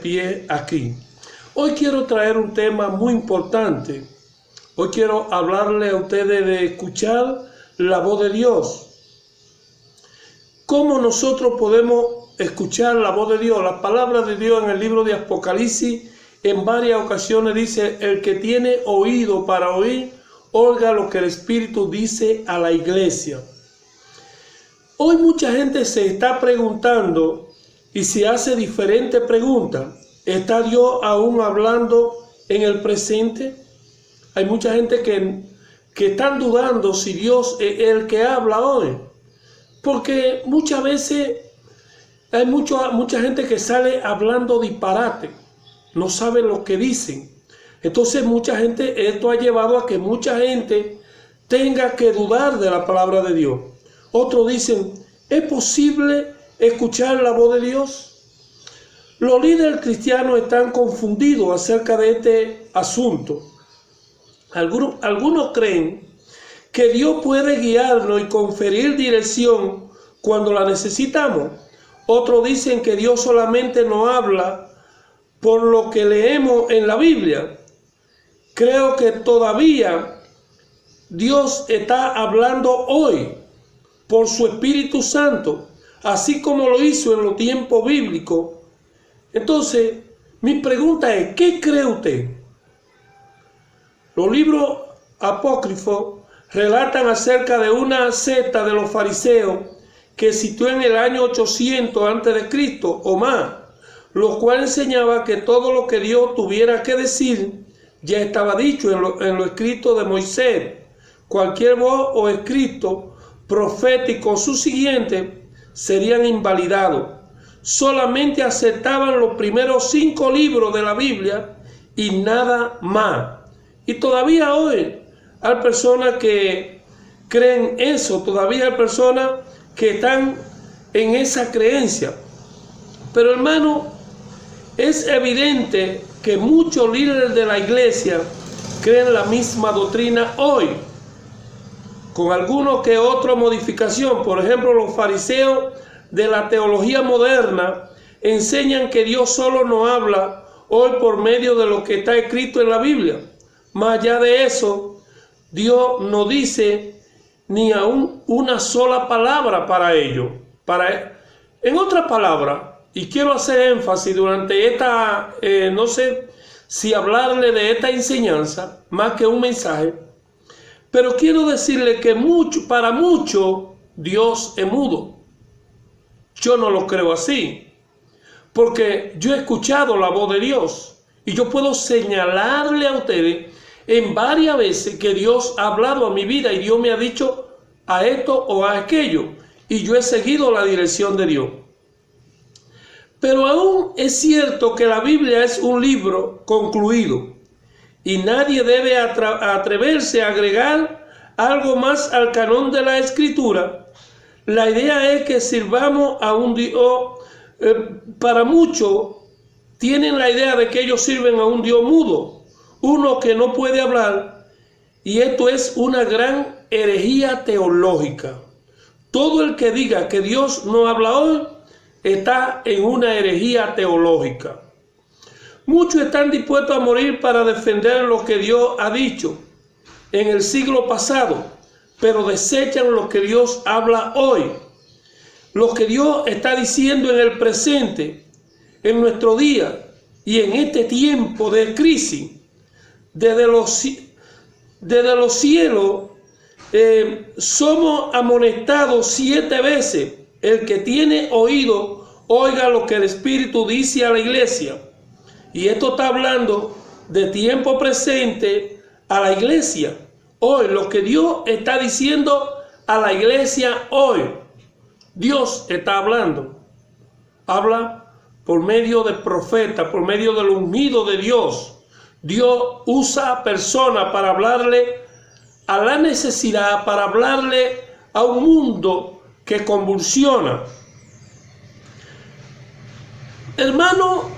Pie aquí. Hoy quiero traer un tema muy importante. Hoy quiero hablarle a ustedes de escuchar la voz de Dios. ¿Cómo nosotros podemos escuchar la voz de Dios? La palabra de Dios en el libro de Apocalipsis en varias ocasiones dice: el que tiene oído para oír, oiga lo que el Espíritu dice a la iglesia. Hoy mucha gente se está preguntando y se hace diferentes preguntas. ¿Está Dios aún hablando en el presente? Hay mucha gente que están dudando si Dios es el que habla hoy. Porque muchas veces hay mucha gente que sale hablando disparate. No sabe lo que dicen. Entonces esto ha llevado a que mucha gente tenga que dudar de la palabra de Dios. Otros dicen: ¿es posible escuchar la voz de Dios? Los líderes cristianos están confundidos acerca de este asunto. Algunos creen que Dios puede guiarnos y conferir dirección cuando la necesitamos. Otros dicen que Dios solamente nos habla por lo que leemos en la Biblia. Creo que todavía Dios está hablando hoy por su Espíritu Santo, así como lo hizo en los tiempos bíblicos. Entonces, mi pregunta es: ¿qué cree usted? Los libros apócrifos relatan acerca de una secta de los fariseos que existió en el año 800 a.C. o más, lo cual enseñaba que todo lo que Dios tuviera que decir ya estaba dicho en lo escrito de Moisés. Cualquier voz o escrito profético subsiguiente serían invalidados. Solamente aceptaban los primeros 5 libros de la Biblia y nada más. Y todavía hoy hay personas que creen eso, todavía hay personas que están en esa creencia. Pero hermano, es evidente que muchos líderes de la iglesia creen la misma doctrina hoy, con alguna que otra modificación. Por ejemplo, los fariseos de la teología moderna enseñan que Dios solo nos habla hoy por medio de lo que está escrito en la Biblia. Más allá de eso, Dios no dice ni aún una sola palabra para ello. En otras palabras, y quiero hacer énfasis durante esta, no sé si hablarle de esta enseñanza más que un mensaje, pero quiero decirle que para muchos Dios es mudo. Yo no lo creo así, porque yo he escuchado la voz de Dios y yo puedo señalarle a ustedes en varias veces que Dios ha hablado a mi vida y Dios me ha dicho a esto o a aquello, y yo he seguido la dirección de Dios. Pero aún es cierto que la Biblia es un libro concluido y nadie debe atreverse a agregar algo más al canon de la Escritura. La idea es que sirvamos a un Dios. Para muchos tienen la idea de que ellos sirven a un Dios mudo, uno que no puede hablar, y esto es una gran herejía teológica. Todo el que diga que Dios no habla hoy está en una herejía teológica. Muchos están dispuestos a morir para defender lo que Dios ha dicho en el siglo pasado, pero desechan lo que Dios habla hoy. Lo que Dios está diciendo en el presente, en nuestro día y en este tiempo de crisis. Desde los cielos somos amonestados 7 veces. El que tiene oído, oiga lo que el Espíritu dice a la iglesia. Y esto está hablando de tiempo presente a la iglesia. Hoy, lo que Dios está diciendo a la iglesia hoy. Dios está hablando. Habla por medio de profetas, por medio del ungido de Dios. Dios usa personas para hablarle a la necesidad, para hablarle a un mundo que convulsiona. Hermano,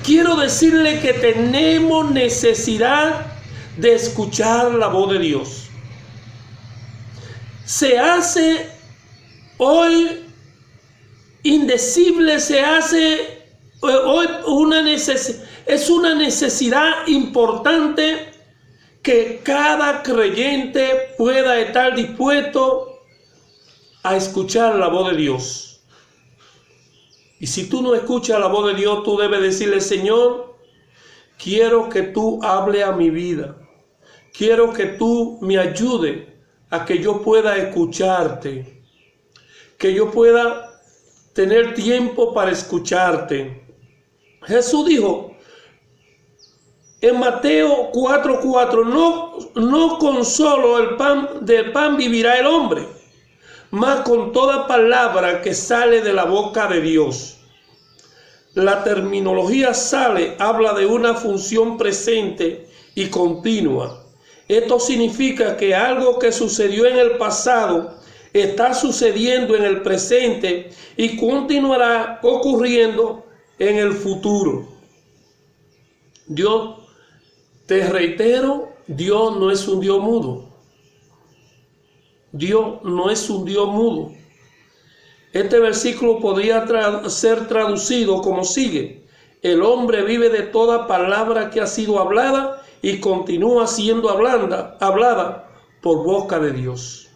quiero decirle que tenemos necesidad de escuchar la voz de Dios. Se hace hoy indecible, se hace hoy es una necesidad importante que cada creyente pueda estar dispuesto a escuchar la voz de Dios. Y si tú no escuchas la voz de Dios, tú debes decirle: Señor, quiero que tú hables a mi vida. Quiero que tú me ayudes a que yo pueda escucharte, que yo pueda tener tiempo para escucharte. Jesús dijo en Mateo 4:4, no con solo del pan vivirá el hombre, mas con toda palabra que sale de la boca de Dios. La terminología sale habla de una función presente y continua. Esto significa que algo que sucedió en el pasado está sucediendo en el presente y continuará ocurriendo en el futuro. Dios, te reitero, Dios no es un Dios mudo. Dios no es un Dios mudo. Este versículo podría ser traducido como sigue: el hombre vive de toda palabra que ha sido hablada y continúa siendo hablada por boca de Dios.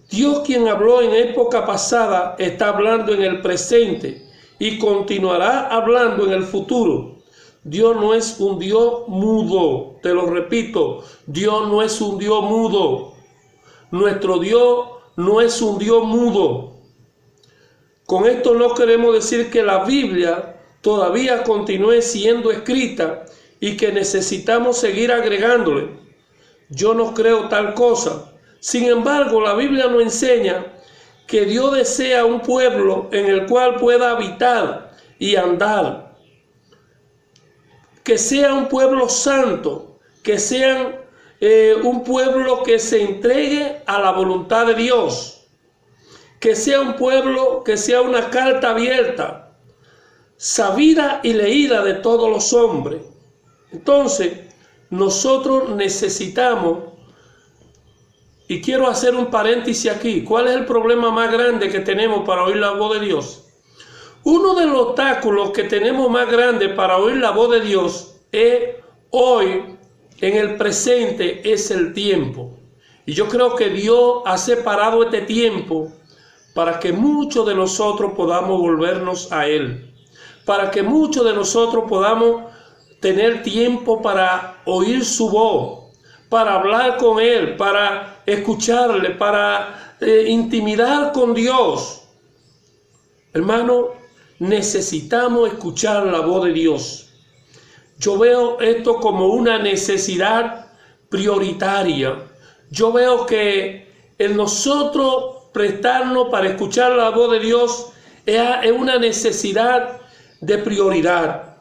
Dios, quien habló en época pasada, está hablando en el presente y continuará hablando en el futuro. Dios no es un Dios mudo, te lo repito, Dios no es un Dios mudo. Nuestro Dios no es un Dios mudo. Con esto no queremos decir que la Biblia todavía continúe siendo escrita y que necesitamos seguir agregándole. Yo no creo tal cosa. Sin embargo, la Biblia nos enseña que Dios desea un pueblo en el cual pueda habitar y andar. Que sea un pueblo santo, que sean un pueblo que se entregue a la voluntad de Dios. Que sea un pueblo que sea una carta abierta, sabida y leída de todos los hombres. Entonces, nosotros necesitamos, y quiero hacer un paréntesis aquí, ¿cuál es el problema más grande que tenemos para oír la voz de Dios? Uno de los obstáculos que tenemos más grande para oír la voz de Dios es hoy, en el presente, es el tiempo. Y yo creo que Dios ha separado este tiempo para que muchos de nosotros podamos volvernos a Él, para que muchos de nosotros podamos tener tiempo para oír su voz, para hablar con Él, para escucharle, para intimidar con Dios. Hermano, necesitamos escuchar la voz de Dios. Yo veo esto como una necesidad prioritaria. Yo veo que en nosotros prestarnos para escuchar la voz de Dios es una necesidad de prioridad.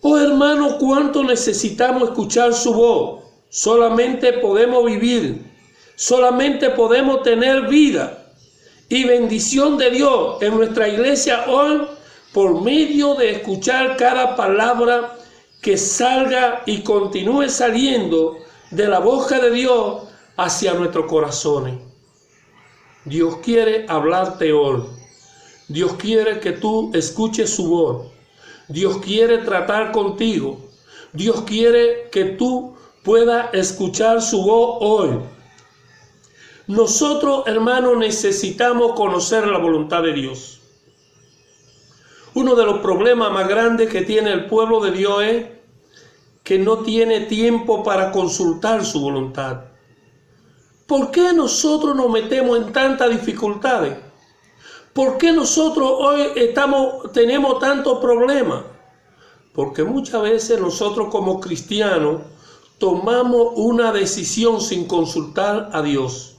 Oh hermano, cuánto necesitamos escuchar su voz. Solamente podemos vivir, solamente podemos tener vida y bendición de Dios en nuestra iglesia hoy por medio de escuchar cada palabra que salga y continúe saliendo de la boca de Dios hacia nuestros corazones. Dios quiere hablarte hoy. Dios quiere que tú escuches su voz. Dios quiere tratar contigo. Dios quiere que tú puedas escuchar su voz hoy. Nosotros, hermanos, necesitamos conocer la voluntad de Dios. Uno de los problemas más grandes que tiene el pueblo de Dios es que no tiene tiempo para consultar su voluntad. ¿Por qué nosotros nos metemos en tantas dificultades? ¿Por qué nosotros hoy tenemos tantos problemas? Porque muchas veces nosotros como cristianos tomamos una decisión sin consultar a Dios.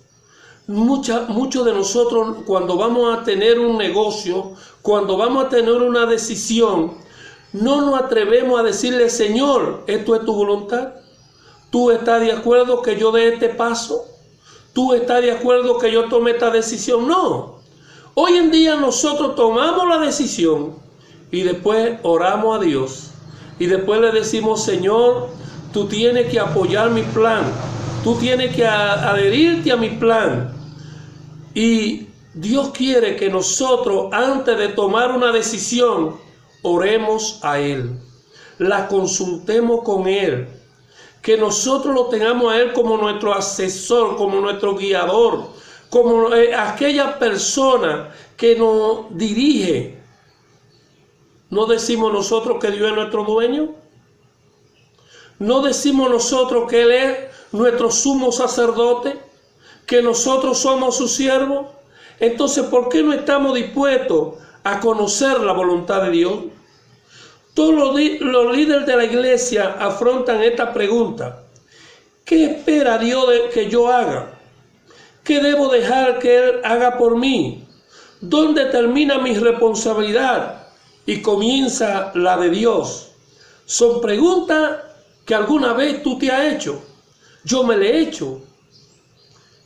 Muchos de nosotros, cuando vamos a tener un negocio, cuando vamos a tener una decisión, no nos atrevemos a decirle: Señor, ¿esto es tu voluntad? ¿Tú estás de acuerdo que yo dé este paso? ¿Tú estás de acuerdo que yo tome esta decisión? No. Hoy en día nosotros tomamos la decisión y después oramos a Dios. Y después le decimos: Señor, tú tienes que apoyar mi plan. Tú tienes que adherirte a mi plan. Y Dios quiere que nosotros, antes de tomar una decisión, oremos a Él, la consultemos con Él, que nosotros lo tengamos a Él como nuestro asesor, como nuestro guiador, como aquella persona que nos dirige. ¿No decimos nosotros que Dios es nuestro dueño? ¿No decimos nosotros que Él es nuestro sumo sacerdote? ¿Que nosotros somos sus siervos? Entonces, ¿por qué no estamos dispuestos a conocer la voluntad de Dios? Todos los líderes de la iglesia afrontan esta pregunta. ¿Qué espera Dios que yo haga? ¿Qué debo dejar que Él haga por mí? ¿Dónde termina mi responsabilidad y comienza la de Dios? Son preguntas que alguna vez tú te has hecho. Yo me la he hecho.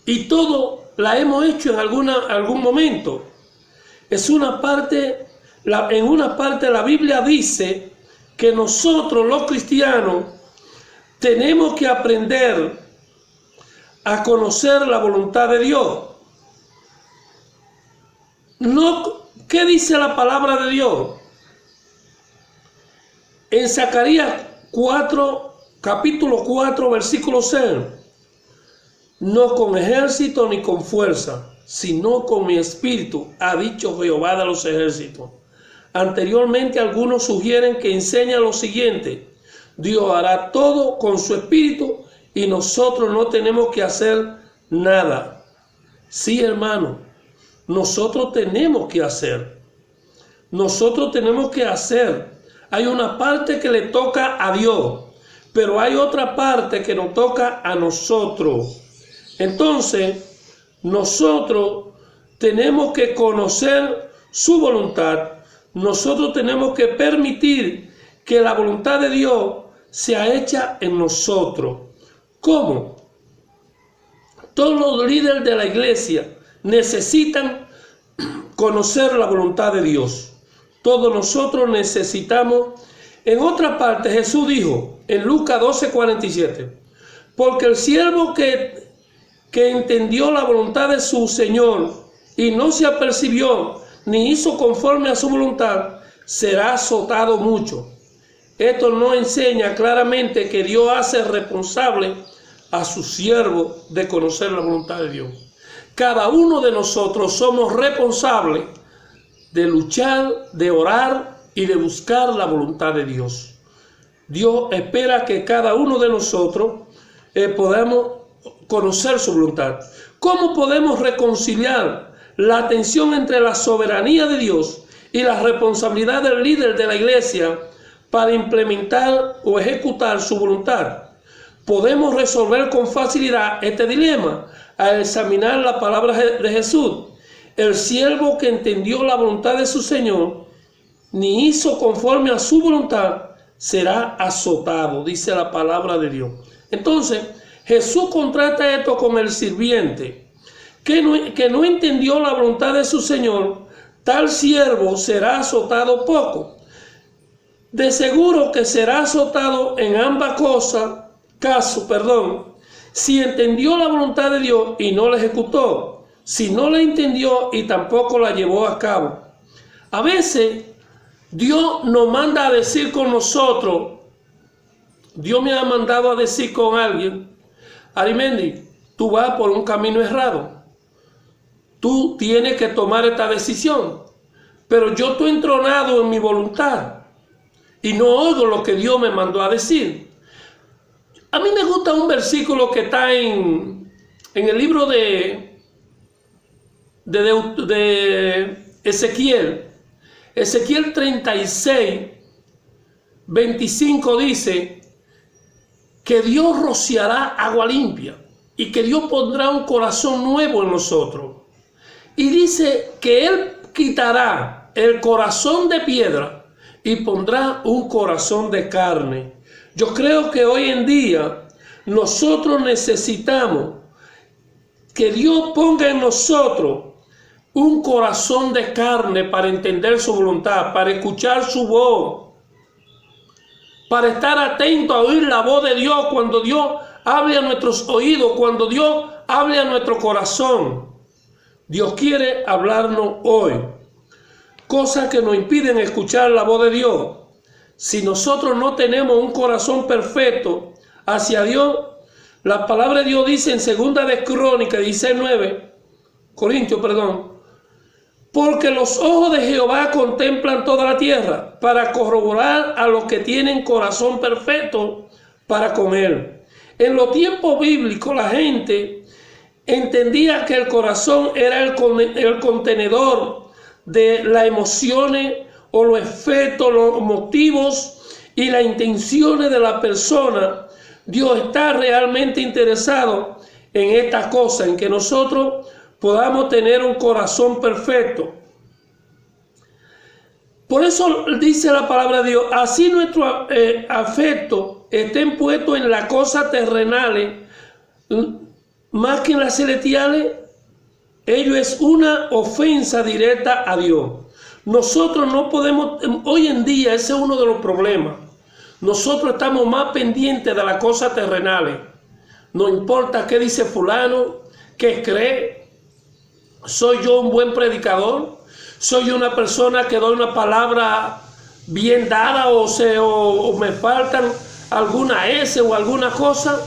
Y todo la hemos hecho en algún momento. En una parte la Biblia dice que nosotros los cristianos tenemos que aprender a conocer la voluntad de Dios. ¿Qué dice la palabra de Dios? En Zacarías 4, capítulo 4, versículo 6. No con ejército ni con fuerza, sino con mi espíritu, ha dicho Jehová de los ejércitos. Anteriormente algunos sugieren que enseña lo siguiente: Dios hará todo con su espíritu y nosotros no tenemos que hacer nada. Sí, hermano, nosotros tenemos que hacer. Nosotros tenemos que hacer. Hay una parte que le toca a Dios, pero hay otra parte que nos toca a nosotros. Entonces, nosotros tenemos que conocer su voluntad. Nosotros tenemos que permitir que la voluntad de Dios sea hecha en nosotros. ¿Cómo? Todos los líderes de la iglesia necesitan conocer la voluntad de Dios. Todos nosotros necesitamos. En otra parte, Jesús dijo en Lucas 12:47, porque el siervo que entendió la voluntad de su Señor y no se apercibió ni hizo conforme a su voluntad, será azotado mucho. Esto nos enseña claramente que Dios hace responsable a su siervo de conocer la voluntad de Dios. Cada uno de nosotros somos responsables de luchar, de orar y de buscar la voluntad de Dios. Dios espera que cada uno de nosotros podamos conocer su voluntad. ¿Cómo podemos reconciliar la tensión entre la soberanía de Dios y la responsabilidad del líder de la iglesia para implementar o ejecutar su voluntad? Podemos resolver con facilidad este dilema al examinar la palabra de Jesús. El siervo que entendió la voluntad de su Señor ni hizo conforme a su voluntad será azotado, dice la palabra de Dios. Entonces, Jesús contrasta esto con el sirviente que no entendió la voluntad de su Señor. Tal siervo será azotado poco. De seguro que será azotado en ambas casos, si entendió la voluntad de Dios y no la ejecutó, si no la entendió y tampoco la llevó a cabo. A veces Dios nos manda a decir con nosotros, Dios me ha mandado a decir con alguien: Arimendi, tú vas por un camino errado. Tú tienes que tomar esta decisión. Pero yo estoy entronado en mi voluntad y no oigo lo que Dios me mandó a decir. A mí me gusta un versículo que está en el libro de Ezequiel. Ezequiel 36, 25 dice que Dios rociará agua limpia y que Dios pondrá un corazón nuevo en nosotros. Y dice que Él quitará el corazón de piedra y pondrá un corazón de carne. Yo creo que hoy en día nosotros necesitamos que Dios ponga en nosotros un corazón de carne para entender su voluntad, para escuchar su voz, para estar atento a oír la voz de Dios cuando Dios hable a nuestros oídos, cuando Dios hable a nuestro corazón. Dios quiere hablarnos hoy. Cosas que nos impiden escuchar la voz de Dios. Si nosotros no tenemos un corazón perfecto hacia Dios, la palabra de Dios dice en 2 de Crónicas 16:9, Corintios, porque los ojos de Jehová contemplan toda la tierra para corroborar a los que tienen corazón perfecto para con él. En los tiempos bíblicos la gente entendía que el corazón era el contenedor de las emociones o los efectos, los motivos y las intenciones de la persona. Dios está realmente interesado en estas cosas, en que nosotros podamos tener un corazón perfecto. Por eso dice la palabra de Dios, así nuestro afecto estén puestos en las cosas terrenales más que en las celestiales. Ello es una ofensa directa a Dios. Nosotros no podemos, hoy en día ese es uno de los problemas. Nosotros estamos más pendientes de las cosas terrenales. No importa qué dice fulano, qué cree. ¿Soy yo un buen predicador? ¿Soy yo una persona que doy una palabra bien dada o me faltan alguna S o alguna cosa?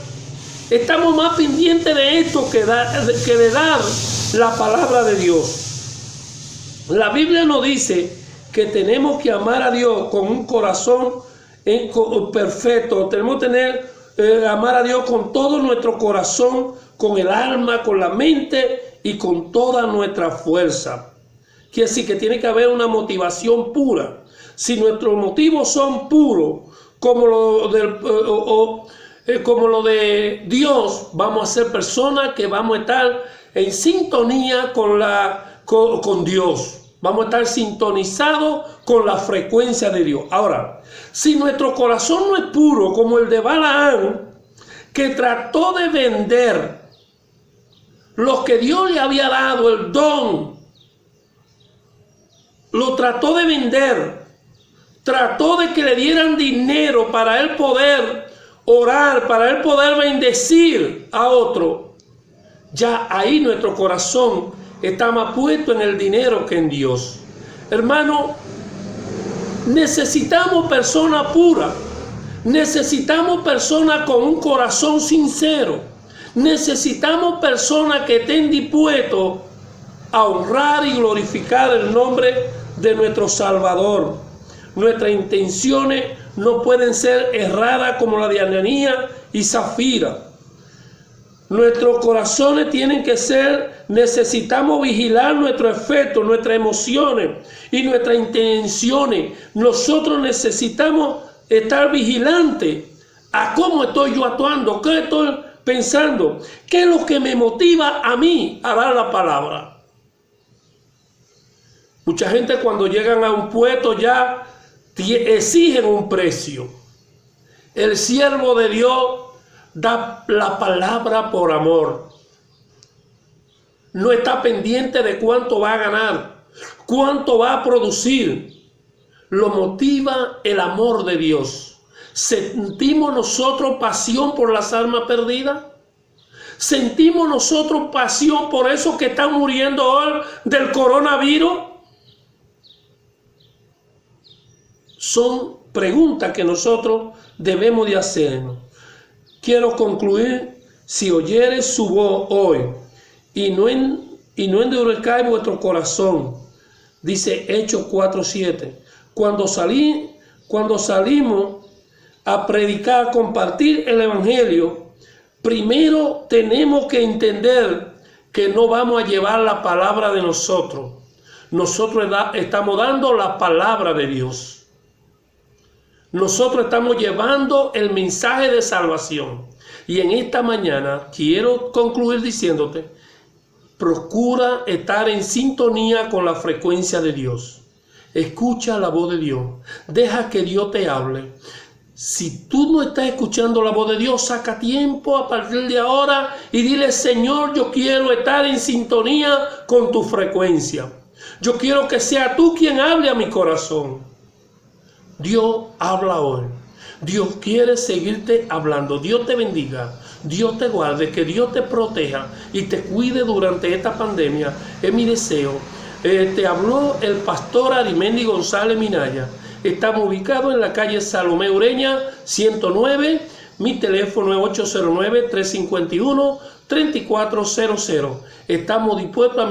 Estamos más pendientes de esto que de dar la palabra de Dios. La Biblia nos dice que tenemos que amar a Dios con un corazón perfecto. Tenemos que amar a Dios con todo nuestro corazón, con el alma, con la mente y con toda nuestra fuerza. Quiere decir que tiene que haber una motivación pura. Si nuestros motivos son puros, como lo de Dios, vamos a ser personas que vamos a estar en sintonía con Dios. Vamos a estar sintonizados con la frecuencia de Dios. Ahora, si nuestro corazón no es puro, como el de Balaam, que trató de vender lo que Dios le había dado, el don, lo trató de vender, trató de que le dieran dinero para él poder orar, para él poder bendecir a otro. Ya ahí nuestro corazón está más puesto en el dinero que en Dios. Hermano, necesitamos personas puras, necesitamos personas con un corazón sincero, necesitamos personas que estén dispuestos a honrar y glorificar el nombre de nuestro Salvador. Nuestras intenciones no pueden ser erradas como la de Ananías y Zafira. Nuestros corazones tienen que ser, necesitamos vigilar nuestros efectos, nuestras emociones y nuestras intenciones. Nosotros necesitamos estar vigilantes a cómo estoy yo actuando, qué estoy pensando, qué es lo que me motiva a mí a dar la palabra. Mucha gente cuando llegan a un puesto ya exigen un precio. El siervo de Dios da la palabra por amor. No está pendiente de cuánto va a ganar, cuánto va a producir. Lo motiva el amor de Dios. ¿Sentimos nosotros pasión por las almas perdidas? ¿Sentimos nosotros pasión por esos que están muriendo hoy del coronavirus? Son preguntas que nosotros debemos de hacernos. Quiero concluir: si oyeres su voz hoy y no endurezcáis vuestro corazón, dice Hechos 4:7. Cuando salimos a predicar, compartir el evangelio, primero tenemos que entender que no vamos a llevar la palabra de nosotros. Nosotros estamos dando la palabra de Dios. Nosotros estamos llevando el mensaje de salvación. Y en esta mañana quiero concluir diciéndote: procura estar en sintonía con la frecuencia de Dios. Escucha la voz de Dios. Deja que Dios te hable. Si tú no estás escuchando la voz de Dios, saca tiempo a partir de ahora y dile: Señor, yo quiero estar en sintonía con tu frecuencia. Yo quiero que sea tú quien hable a mi corazón. Dios habla hoy. Dios quiere seguirte hablando. Dios te bendiga, Dios te guarde, que Dios te proteja y te cuide durante esta pandemia. Es mi deseo. Te habló el pastor Arimendi González Minaya. Estamos ubicados en la calle Salomé Ureña 109. Mi teléfono es 809-351-3400. Estamos dispuestos a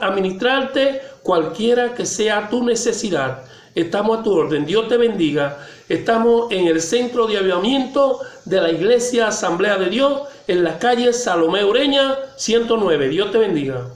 administrarte cualquiera que sea tu necesidad. Estamos a tu orden. Dios te bendiga. Estamos en el centro de avivamiento de la Iglesia Asamblea de Dios en la calle Salomé Ureña 109. Dios te bendiga.